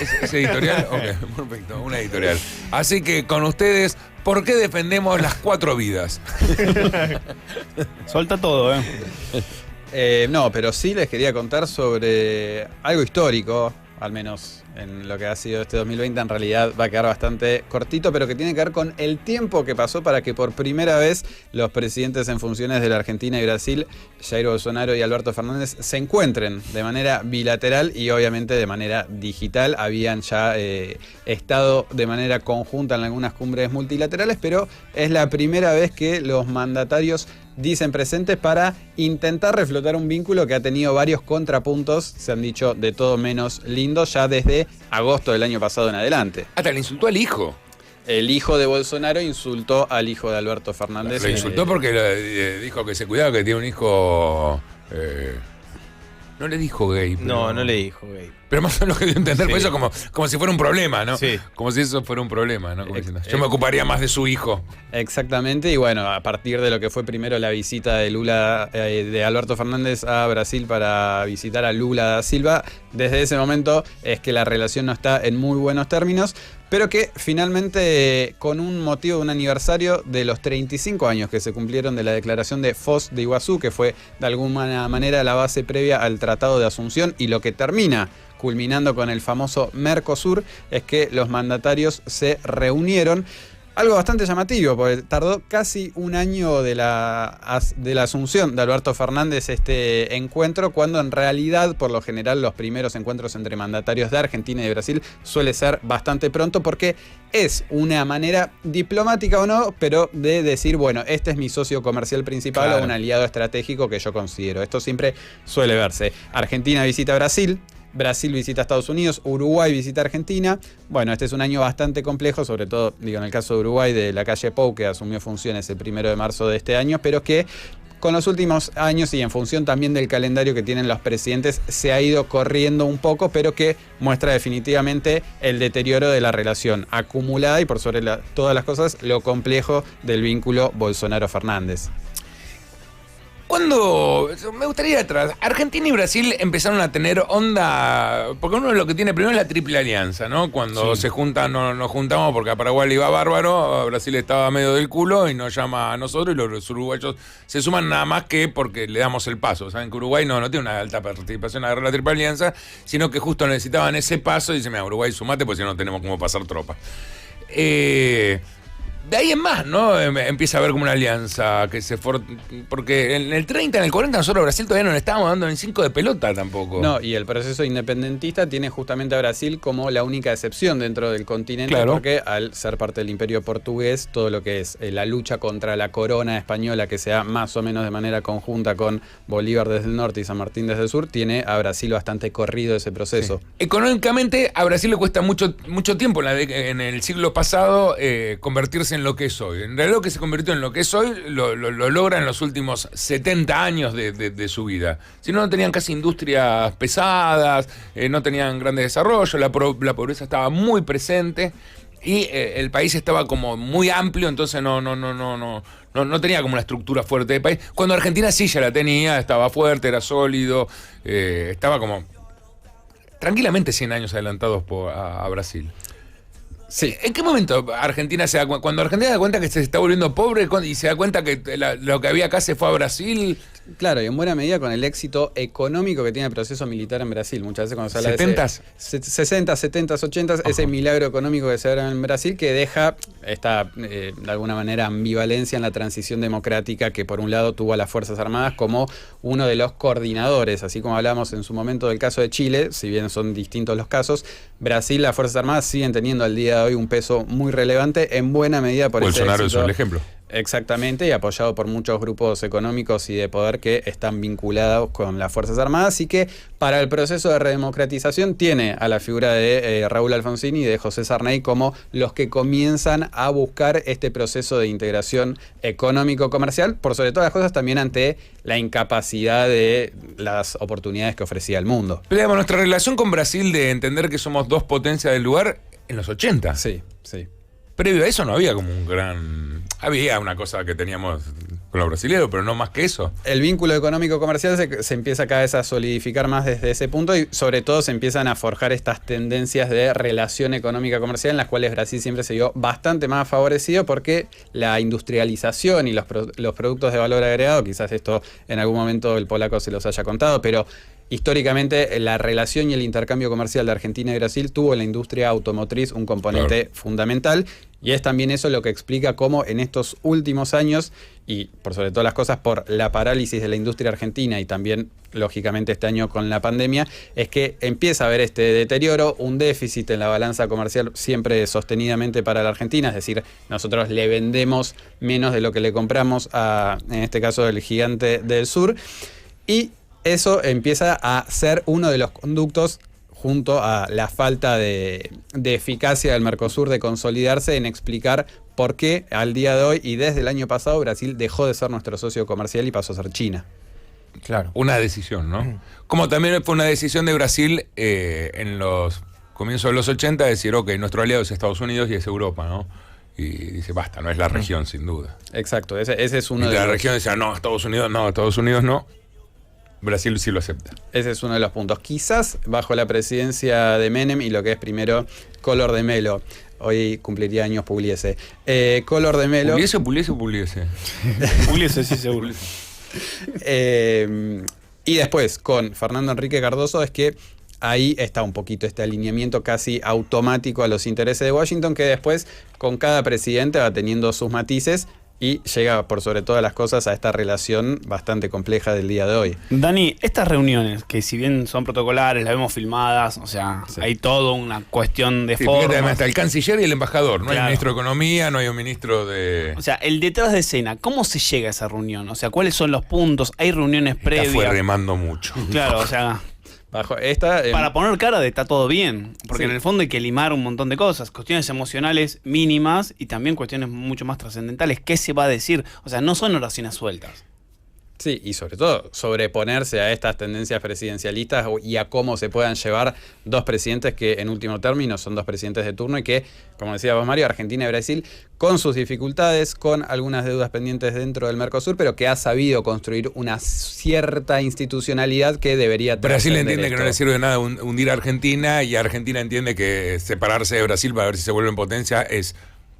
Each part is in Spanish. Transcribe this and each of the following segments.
¿Es editorial? Ok, perfecto, una editorial. Así que con ustedes, ¿por qué defendemos las 4 vidas? Suelta todo, No, pero sí les quería contar sobre algo histórico, al menos en lo que ha sido este 2020. En realidad va a quedar bastante cortito, pero que tiene que ver con el tiempo que pasó para que por primera vez los presidentes en funciones de la Argentina y Brasil, Jair Bolsonaro y Alberto Fernández, se encuentren de manera bilateral y obviamente de manera digital. Habían ya estado de manera conjunta en algunas cumbres multilaterales, pero es la primera vez que los mandatarios dicen presentes para intentar reflotar un vínculo que ha tenido varios contrapuntos, se han dicho de todo menos lindos, ya desde agosto del año pasado en adelante. Hasta le insultó al hijo. El hijo de Bolsonaro insultó al hijo de Alberto Fernández. Lo insultó porque dijo que se cuidaba, que tiene un hijo... no le dijo gay. No le dijo gay. Pero más o menos lo que dio a entender, Sí. por eso como si fuera un problema, ¿no? Sí. Como si eso fuera un problema, ¿no? Como diciendo, yo me ocuparía más de su hijo. Exactamente, y bueno, a partir de lo que fue primero la visita de de Alberto Fernández a Brasil para visitar a Lula da Silva, desde ese momento es que la relación no está en muy buenos términos, pero que finalmente, con un motivo de un aniversario de los 35 años que se cumplieron de la declaración de Foz de Iguazú, que fue de alguna manera la base previa al Tratado de Asunción y lo que termina culminando con el famoso Mercosur, es que los mandatarios se reunieron. Algo bastante llamativo, porque tardó casi un año de la asunción de Alberto Fernández este encuentro, cuando en realidad, por lo general, los primeros encuentros entre mandatarios de Argentina y de Brasil suele ser bastante pronto, porque es una manera diplomática o no, pero de decir, bueno, este es mi socio comercial principal, claro, o un aliado estratégico que yo considero. Esto siempre suele verse. Argentina visita a Brasil, Brasil visita a Estados Unidos, Uruguay visita a Argentina. Bueno, este es un año bastante complejo, sobre todo, digo, en el caso de Uruguay, de la calle Pou, que asumió funciones el 1 de marzo de este año, pero que con los últimos años y en función también del calendario que tienen los presidentes, se ha ido corriendo un poco, pero que muestra definitivamente el deterioro de la relación acumulada y, por sobre todas las cosas, lo complejo del vínculo Bolsonaro-Fernández. Cuando, me gustaría ir atrás, Argentina y Brasil empezaron a tener onda, porque uno lo que tiene primero es la triple alianza, ¿no? Cuando se juntan, nos juntamos porque a Paraguay le iba bárbaro, a Brasil estaba medio del culo y nos llama a nosotros, y los uruguayos se suman nada más que porque le damos el paso. Saben que Uruguay no tiene una alta participación a la triple alianza, sino que justo necesitaban ese paso y dicen, mira, Uruguay, sumate, porque si no tenemos cómo pasar tropas. De ahí en más, ¿no? Empieza a haber como una alianza que porque en el 30, en el 40 nosotros a Brasil todavía no le estábamos dando en 5 de pelota tampoco. No, y el proceso independentista tiene justamente a Brasil como la única excepción dentro del continente, claro, porque al ser parte del Imperio Portugués, todo lo que es la lucha contra la corona española, que se da más o menos de manera conjunta con Bolívar desde el norte y San Martín desde el sur, tiene a Brasil bastante corrido ese proceso. Sí. Económicamente a Brasil le cuesta mucho tiempo en el siglo pasado convertirse en lo que es hoy. En realidad lo que se convirtió en lo que es hoy lo logra en los últimos 70 años de su vida. Si no tenían casi industrias pesadas, no tenían grandes desarrollos, la pobreza estaba muy presente y el país estaba como muy amplio, entonces no tenía como una estructura fuerte de país. Cuando Argentina sí ya la tenía, estaba fuerte, era sólido, estaba como tranquilamente 100 años adelantados a Brasil. Sí. ¿En qué momento Argentina se da cuenta? Cuando Argentina se da cuenta que se está volviendo pobre y se da cuenta que lo que había acá se fue a Brasil. Claro, y en buena medida con el éxito económico que tiene el proceso militar en Brasil. Muchas veces cuando se habla de ese 60, 70, 80, ese milagro económico que se da en Brasil, que deja esta, de alguna manera, ambivalencia en la transición democrática, que por un lado tuvo a las Fuerzas Armadas como uno de los coordinadores, así como hablamos en su momento del caso de Chile, si bien son distintos los casos, Brasil, las Fuerzas Armadas siguen teniendo al día de hoy un peso muy relevante, en buena medida por ese éxito. Bolsonaro es el ejemplo. Exactamente, y apoyado por muchos grupos económicos y de poder que están vinculados con las Fuerzas Armadas, y que para el proceso de redemocratización tiene a la figura de Raúl Alfonsín y de José Sarney como los que comienzan a buscar este proceso de integración económico-comercial, por sobre todas las cosas también ante la incapacidad de las oportunidades que ofrecía el mundo. Pero digamos, nuestra relación con Brasil de entender que somos dos potencias del lugar en los 80. Sí, sí. Previo a eso no había como había una cosa que teníamos con los brasileños, pero no más que eso. El vínculo económico-comercial se empieza cada vez a solidificar más desde ese punto y sobre todo se empiezan a forjar estas tendencias de relación económica-comercial en las cuales Brasil siempre se vio bastante más favorecido porque la industrialización y los productos de valor agregado, quizás esto en algún momento el polaco se los haya contado, pero históricamente la relación y el intercambio comercial de Argentina y Brasil tuvo en la industria automotriz un componente fundamental y es también eso lo que explica cómo en estos últimos años y por sobre todas las cosas por la parálisis de la industria argentina y también lógicamente este año con la pandemia es que empieza a haber este deterioro, un déficit en la balanza comercial siempre sostenidamente para la Argentina, es decir, nosotros le vendemos menos de lo que le compramos a, en este caso, el gigante del sur y eso empieza a ser uno de los conductos junto a la falta de eficacia del Mercosur de consolidarse en explicar por qué al día de hoy y desde el año pasado Brasil dejó de ser nuestro socio comercial y pasó a ser China. Claro. Una decisión, ¿no? Como también fue una decisión de Brasil en los comienzos de los 80 decir, ok, nuestro aliado es Estados Unidos y es Europa, ¿no? Y dice, basta, no es la región, sin duda. Exacto, ese es uno y de la los... región decía, no, Estados Unidos no. Brasil sí lo acepta. Ese es uno de los puntos. Quizás bajo la presidencia de Menem y lo que es primero Collor de Mello. Hoy cumpliría años Pugliese. Collor de Mello... ¿Pugliese? Pugliese, sí, seguro. Y después con Fernando Enrique Cardoso es que ahí está un poquito este alineamiento casi automático a los intereses de Washington que después con cada presidente va teniendo sus matices y llega por sobre todas las cosas a esta relación bastante compleja del día de hoy. Dani, estas reuniones, que si bien son protocolares, las vemos filmadas, o sea, sí, hay todo una cuestión de forma. Además está el canciller y el embajador, no claro, hay un ministro de Economía, no hay un ministro de... O sea, el detrás de escena, ¿cómo se llega a esa reunión? O sea, ¿cuáles son los puntos? ¿Hay reuniones previas? Esta fue remando mucho. Claro, o sea... Bajo esta, para poner cara de está todo bien, porque sí, en el fondo hay que limar un montón de cosas, cuestiones emocionales mínimas y también cuestiones mucho más trascendentales. ¿Qué se va a decir? O sea, no son oraciones sueltas. Sí, y sobre todo sobreponerse a estas tendencias presidencialistas y a cómo se puedan llevar dos presidentes que en último término son dos presidentes de turno y que, como decía vos Mario, Argentina y Brasil, con sus dificultades, con algunas deudas pendientes dentro del Mercosur, pero que ha sabido construir una cierta institucionalidad que debería tener. Brasil entiende que no le sirve de nada hundir a Argentina y Argentina entiende que separarse de Brasil para ver si se vuelve en potencia es,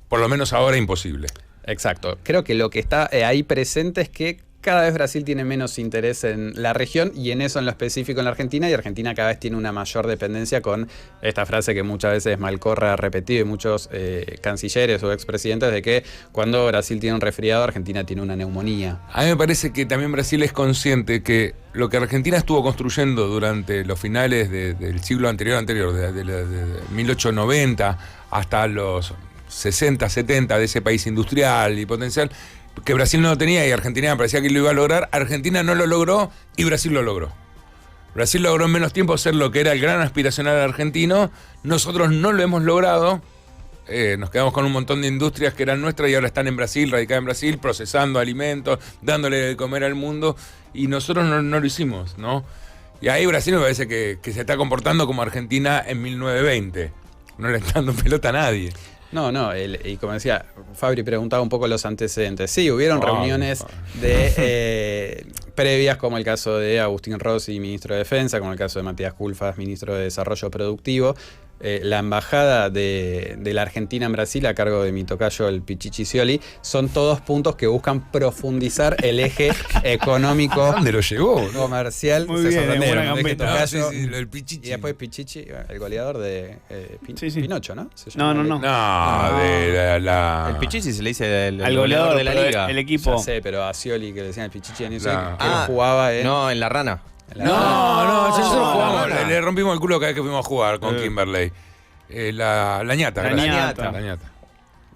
por lo menos ahora, imposible. Exacto. Creo que lo que está ahí presente es que cada vez Brasil tiene menos interés en la región y en eso en lo específico en la Argentina, y Argentina cada vez tiene una mayor dependencia con esta frase que muchas veces Malcorra ha repetido y muchos cancilleres o expresidentes de que cuando Brasil tiene un resfriado, Argentina tiene una neumonía. A mí me parece que también Brasil es consciente que lo que Argentina estuvo construyendo durante los finales del siglo anterior, de 1890 hasta los 60, 70 de ese país industrial y potencial, que Brasil no lo tenía y Argentina me parecía que lo iba a lograr. Argentina no lo logró y Brasil lo logró. Brasil logró en menos tiempo ser lo que era el gran aspiracional argentino. Nosotros no lo hemos logrado. Nos quedamos con un montón de industrias que eran nuestras y ahora están en Brasil, radicadas en Brasil, procesando alimentos, dándole de comer al mundo. Y nosotros no lo hicimos, ¿no? Y ahí Brasil me parece que se está comportando como Argentina en 1920. No le está dando pelota a nadie. No, y como decía, Fabri preguntaba un poco los antecedentes. Sí, hubieron reuniones de previas, como el caso de Agustín Rossi, ministro de Defensa, como el caso de Matías Culfas, ministro de Desarrollo Productivo. La embajada de la Argentina en Brasil, a cargo de mi tocayo, el Pichichi Scioli, son todos puntos que buscan profundizar el eje económico. ¿A dónde lo llevó? Comercial. Muy bien, sorprendieron. El Pichichi. Y después Pichichi, el goleador de Pinocho, ¿no? No. El Pichichi se le dice al goleador de la liga. El equipo. Ya sé, pero a Scioli, que le decían el Pichichi en eso, que él jugaba en... No, en La Rana. Nosotros jugamos, le rompimos el culo cada vez que fuimos a jugar con Kimberley. La ñata. La ñata.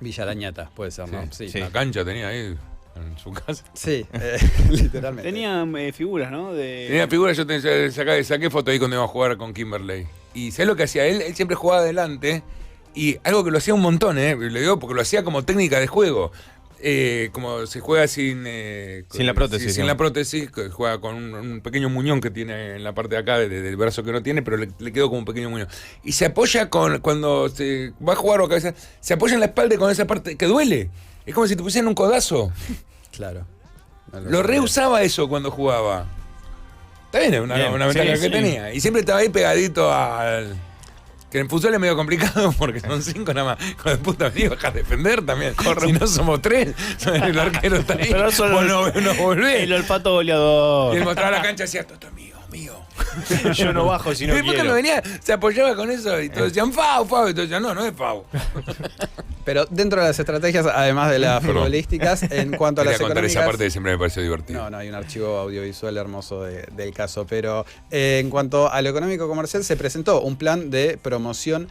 Villa La Ñata, puede ser, ¿no? Sí. La cancha tenía ahí en su casa. Sí, literalmente. Tenía figuras, ¿no? Tenía figuras, yo saqué foto ahí cuando iba a jugar con Kimberley. Y ¿sabes lo que hacía él? Él siempre jugaba adelante y algo que lo hacía un montón, le digo, porque lo hacía como técnica de juego. Como se juega sin la prótesis. Sin la prótesis, juega con un pequeño muñón que tiene en la parte de acá del brazo que no tiene, pero le quedó como un pequeño muñón. Y se apoya cuando se va a jugar o cabeza, se apoya en la espalda con esa parte que duele. Es como si te pusieran un codazo. Claro. Lo reusaba eso cuando jugaba. Está bien, una ventaja que tenía. Y siempre estaba ahí pegadito al... Que en futsal es medio complicado porque son 5 nada más. Con el puta vení, vas a defender también. Si no somos 3, el arquero está ahí. Pero solo no volvés. el olfato goleador. Y él mostraba la cancha y decía, esto es mío. Yo no bajo si no Y después quiero. cuando venía, se apoyaba con eso y todos decían, Fau. Y todos decían, no es Fau. Pero dentro de las estrategias, además de las futbolísticas, en cuanto a las Quería contar económicas... esa parte que siempre me pareció divertida. No, hay un archivo audiovisual hermoso del caso. Pero en cuanto a lo económico comercial, se presentó un plan de promoción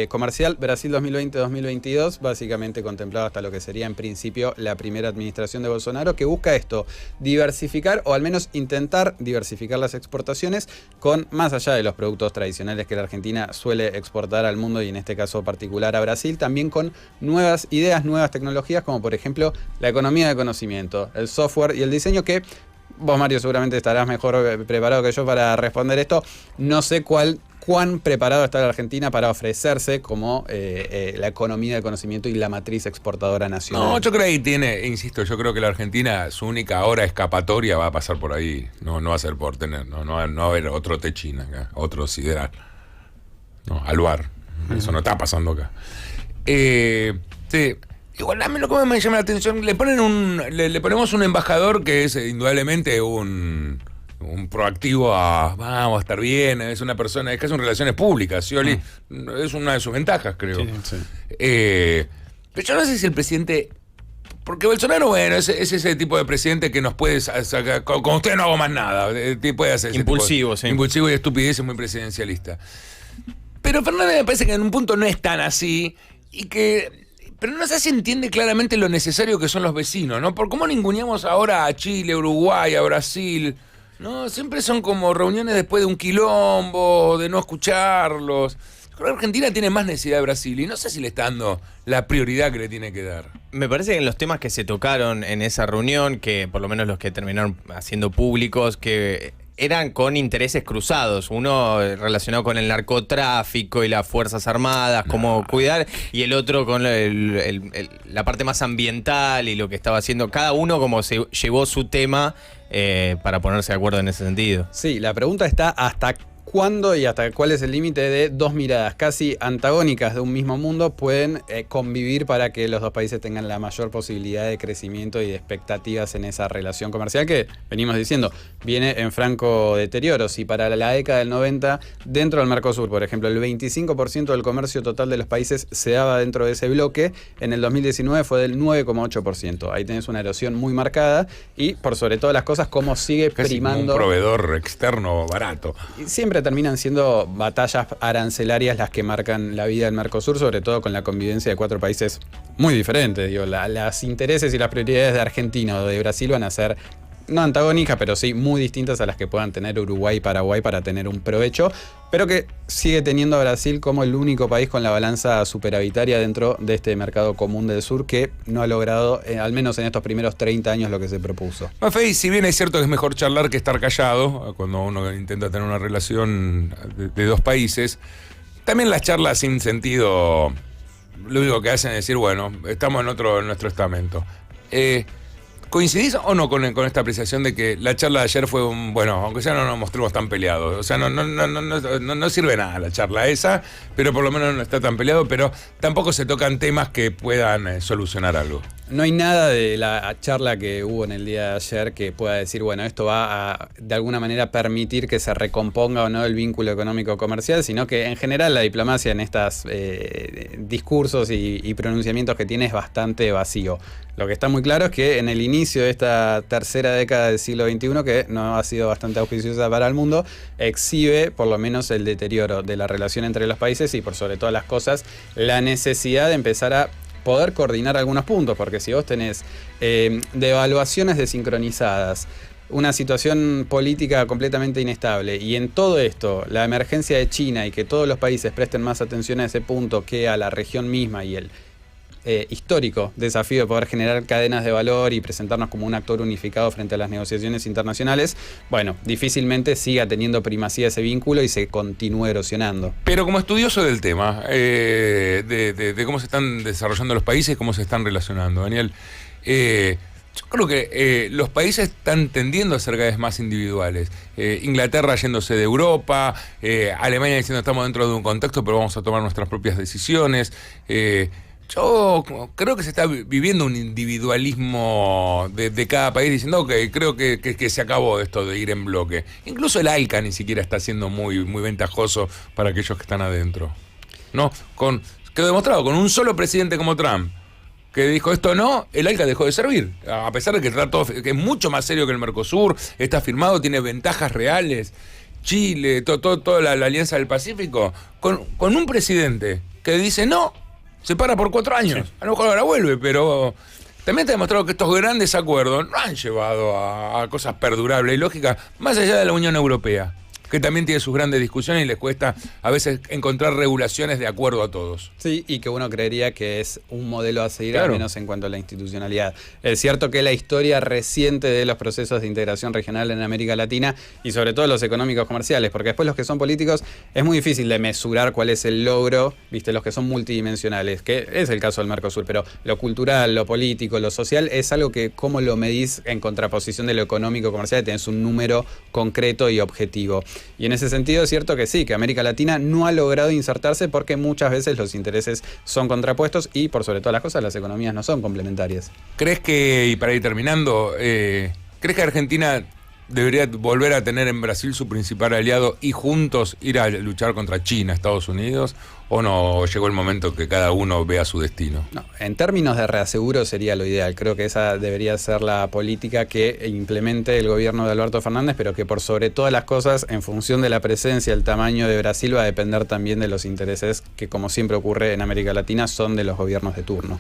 comercial Brasil 2020-2022, básicamente contemplado hasta lo que sería en principio la primera administración de Bolsonaro, que busca esto, diversificar o al menos intentar diversificar las exportaciones con más allá de los productos tradicionales que la Argentina suele exportar al mundo y en este caso particular a Brasil, también con nuevas ideas, nuevas tecnologías como por ejemplo la economía de conocimiento, el software y el diseño que vos, Mario, seguramente estarás mejor preparado que yo para responder esto. No sé cuán preparado está la Argentina para ofrecerse como la economía de conocimiento y la matriz exportadora nacional. No, yo creo que ahí tiene, insisto, yo creo que la Argentina, su única hora escapatoria va a pasar por ahí. No va a ser por tener, no va a haber otro Techín acá, otro Sideral. No, Aluar. Eso no está pasando acá. Sí. Igual a mí lo que me llama la atención, le ponemos un embajador que es indudablemente un proactivo a vamos a estar bien, es una persona, es que son relaciones públicas, Scioli es una de sus ventajas, creo. Sí. Pero yo no sé si el presidente, porque Bolsonaro, bueno, es ese tipo de presidente que nos puede sacar, con usted no hago más nada, puede hacer ese Impulsivo, tipo, sí. impulsivo y estupidez, es muy presidencialista. Pero Fernández me parece que en un punto no es tan así pero no sé si entiende claramente lo necesario que son los vecinos, ¿no? Por cómo ninguneamos ahora a Chile, Uruguay, a Brasil, ¿no? Siempre son como reuniones después de un quilombo, de no escucharlos. Yo creo que Argentina tiene más necesidad de Brasil y no sé si le está dando la prioridad que le tiene que dar. Me parece que en los temas que se tocaron en esa reunión, que por lo menos los que terminaron haciendo públicos, que eran con intereses cruzados, uno relacionado con el narcotráfico y las Fuerzas Armadas, cómo cuidar, y el otro con la parte más ambiental y lo que estaba haciendo. Cada uno como se llevó su tema para ponerse de acuerdo en ese sentido. Sí, la pregunta está hasta cuándo y hasta cuál es el límite de dos miradas casi antagónicas de un mismo mundo pueden convivir para que los dos países tengan la mayor posibilidad de crecimiento y de expectativas en esa relación comercial que venimos diciendo viene en franco deterioro. Si para la década del 90 dentro del Mercosur, por ejemplo, el 25% del comercio total de los países se daba dentro de ese bloque, en el 2019 fue del 9,8%. Ahí tenés una erosión muy marcada y por sobre todas las cosas cómo sigue Casi primando como un proveedor externo barato. siempre terminan siendo batallas arancelarias las que marcan la vida del Mercosur, sobre todo con la convivencia de 4 países muy diferentes. Digo, las intereses y las prioridades de Argentina o de Brasil van a ser no antagónicas, pero sí muy distintas a las que puedan tener Uruguay y Paraguay para tener un provecho, pero que sigue teniendo a Brasil como el único país con la balanza superavitaria dentro de este mercado común del sur que no ha logrado, al menos en estos primeros 30 años, lo que se propuso. Maffei, si bien es cierto que es mejor charlar que estar callado, cuando uno intenta tener una relación de dos países, también las charlas sin sentido, lo único que hacen es decir, bueno, estamos en nuestro estamento. ¿Coincidís o no con esta apreciación de que la charla de ayer fue bueno, aunque sea no nos mostremos tan peleados? O sea, no sirve nada la charla esa, pero por lo menos no está tan peleado, pero tampoco se tocan temas que puedan solucionar algo. No hay nada de la charla que hubo en el día de ayer que pueda decir, bueno, esto va a de alguna manera permitir que se recomponga o no el vínculo económico-comercial, sino que en general la diplomacia en estos discursos y pronunciamientos que tiene es bastante vacío. Lo que está muy claro es que en el inicio de esta tercera década del siglo XXI, que no ha sido bastante auspiciosa para el mundo, exhibe por lo menos el deterioro de la relación entre los países y por sobre todas las cosas la necesidad de empezar a poder coordinar algunos puntos, porque si vos tenés devaluaciones desincronizadas, una situación política completamente inestable y en todo esto la emergencia de China y que todos los países presten más atención a ese punto que a la región misma y el histórico desafío de poder generar cadenas de valor y presentarnos como un actor unificado frente a las negociaciones internacionales, bueno, difícilmente siga teniendo primacía ese vínculo y se continúe erosionando. Pero como estudioso del tema, de cómo se están desarrollando los países, cómo se están relacionando, Daniel, Yo creo que los países están tendiendo a ser cada vez más individuales. Inglaterra yéndose de Europa, Alemania diciendo estamos dentro de un contexto pero vamos a tomar nuestras propias decisiones. Yo creo que se está viviendo un individualismo de cada país diciendo, ok, creo que se acabó esto de ir en bloque. Incluso el ALCA ni siquiera está siendo muy ventajoso para aquellos que están adentro. ¿No? Quedó demostrado, con un solo presidente como Trump, que dijo esto no, el ALCA dejó de servir. A pesar de que es mucho más serio que el Mercosur, está firmado, tiene ventajas reales. Chile, toda la Alianza del Pacífico, con un presidente que dice no, se para por 4 años. Sí. A lo mejor ahora vuelve, pero también está demostrado que estos grandes acuerdos no han llevado a cosas perdurables y lógicas, más allá de la Unión Europea, que también tiene sus grandes discusiones y les cuesta a veces encontrar regulaciones de acuerdo a todos. Sí, y que uno creería que es un modelo a seguir, claro, al menos en cuanto a la institucionalidad. Es cierto que la historia reciente de los procesos de integración regional en América Latina, y sobre todo los económicos comerciales, porque después los que son políticos es muy difícil de mesurar cuál es el logro, viste, los que son multidimensionales, que es el caso del Mercosur, pero lo cultural, lo político, lo social, es algo que cómo lo medís en contraposición de lo económico comercial, tenés un número concreto y objetivo. Y en ese sentido es cierto que sí, que América Latina no ha logrado insertarse porque muchas veces los intereses son contrapuestos y por sobre todas las cosas las economías no son complementarias. ¿Crees que, y para ir terminando, crees que Argentina debería volver a tener en Brasil su principal aliado y juntos ir a luchar contra China, Estados Unidos? ¿O no llegó el momento que cada uno vea su destino? No, en términos de reaseguro sería lo ideal. Creo que esa debería ser la política que implemente el gobierno de Alberto Fernández, pero que por sobre todas las cosas, en función de la presencia, el tamaño de Brasil, va a depender también de los intereses que, como siempre ocurre en América Latina, son de los gobiernos de turno.